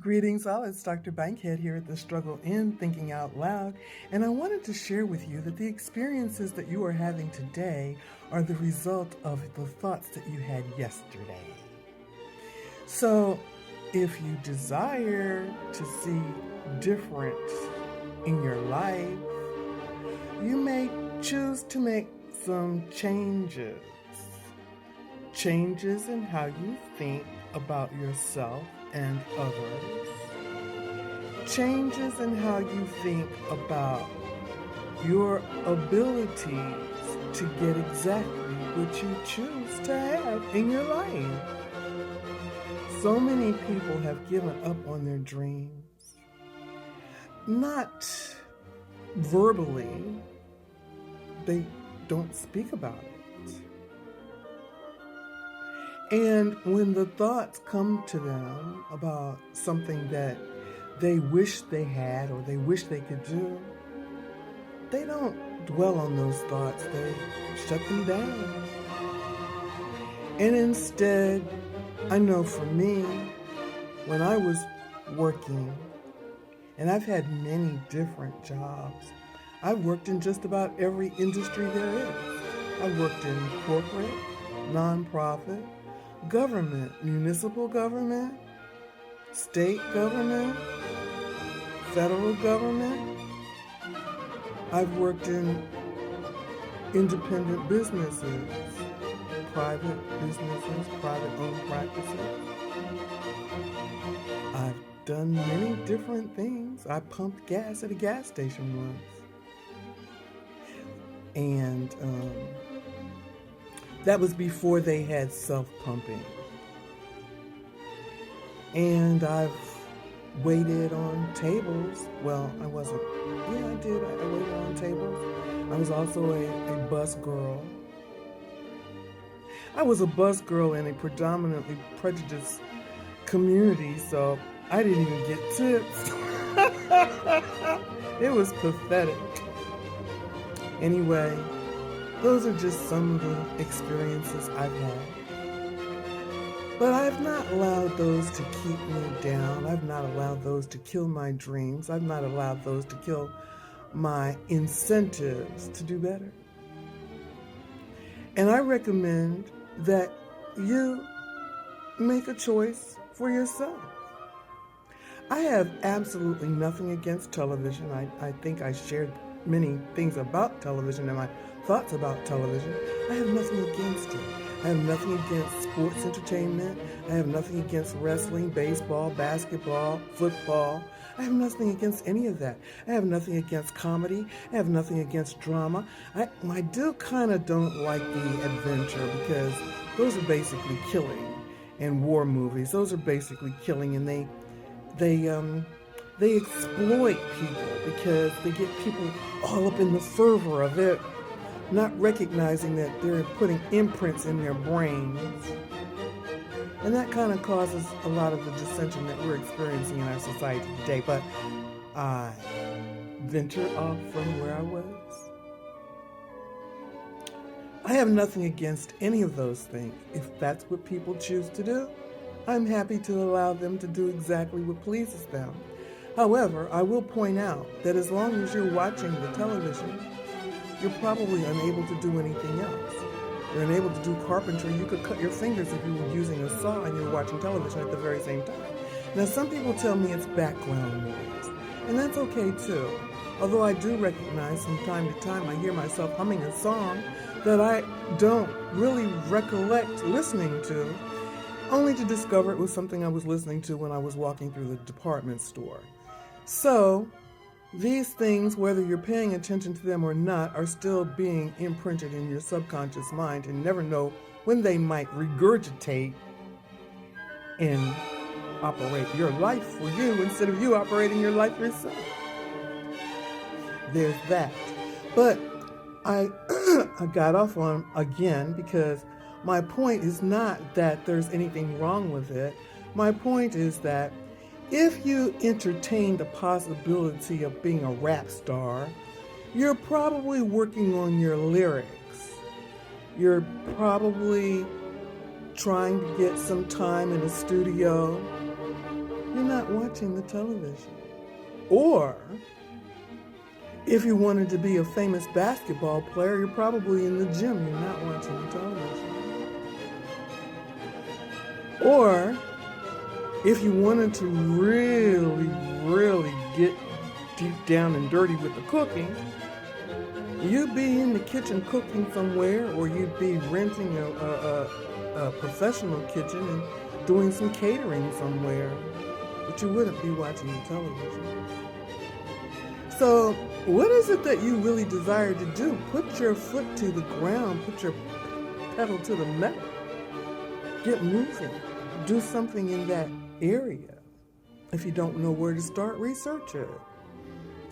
Greetings, all. It's Dr. Bankhead here at the Struggle in Thinking Out Loud, and I wanted to share with you that the experiences that you are having today are the result of the thoughts that you had yesterday. So, if you desire to see difference in your life, you may choose to make some changes. Changes in how you think about yourself and others. Changes in how you think about your abilities to get exactly what you choose to have in your life. So many people have given up on their dreams. Not verbally, they don't speak about it. And when the thoughts come to them about something that they wish they had or they wish they could do, they don't dwell on those thoughts, they shut them down. And instead, I know for me, when I was working, and I've had many different jobs, I've worked in just about every industry there is. I've worked in corporate, nonprofit, government, municipal government, state government, federal government. I've worked in independent businesses, private businesses, private-owned practices. I've done many different things. I pumped gas at a gas station once. And that was before they had self-pumping. And I've waited on tables. Well, I wasn't. Yeah, I did. I waited on tables. I was also a bus girl. I was a bus girl in a predominantly prejudiced community, so I didn't even get tips. It was pathetic. Anyway, those are just some of the experiences I've had. But I've not allowed those to keep me down. I've not allowed those to kill my dreams. I've not allowed those to kill my incentives to do better. And I recommend that you make a choice for yourself. I have absolutely nothing against television. I think I shared many things about television and my thoughts about television. I have nothing against it. I have nothing against sports entertainment. I have nothing against wrestling, baseball, basketball, football. I have nothing against any of that. I have nothing against comedy. I have nothing against drama. I do kind of don't like the adventure because those are basically killing, and war movies. Those are basically killing, and they exploit people because they get people all up in the fervor of it, not recognizing that they're putting imprints in their brains. And that kind of causes a lot of the dissension that we're experiencing in our society today. But I venture off from where I was. I have nothing against any of those things. If that's what people choose to do, I'm happy to allow them to do exactly what pleases them. However, I will point out that as long as you're watching the television, you're probably unable to do anything else. You're unable to do carpentry. You could cut your fingers if you were using a saw and you were watching television at the very same time. Now, some people tell me it's background noise, and that's okay too. Although I do recognize from time to time I hear myself humming a song that I don't really recollect listening to, only to discover it was something I was listening to when I was walking through the department store. So, these things, whether you're paying attention to them or not, are still being imprinted in your subconscious mind and never know when they might regurgitate and operate your life for you instead of you operating your life yourself. There's that. But I got off on again because my point is not that there's anything wrong with it. My point is that if you entertain the possibility of being a rap star, you're probably working on your lyrics. You're probably trying to get some time in a studio you're not watching the television. Or, if you wanted to be a famous basketball player, you're probably in the gym, you're not watching the television. Or, if you wanted to really get deep down and dirty with the cooking, you'd be in the kitchen cooking somewhere, or you'd be renting a professional kitchen and doing some catering somewhere, but you wouldn't be watching the television. So, what is it that you really desire to do? Put your foot to the ground, put your pedal to the metal. Get moving. Do something in that area. If you don't know where to start, research it.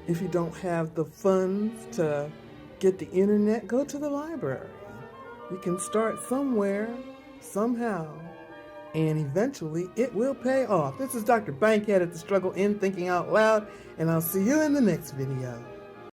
If you don't have the funds to get the internet, go to the library. You can start somewhere, somehow, and eventually it will pay off. This is Dr. Bankhead at The Struggle in Thinking Out Loud, and I'll see you in the next video.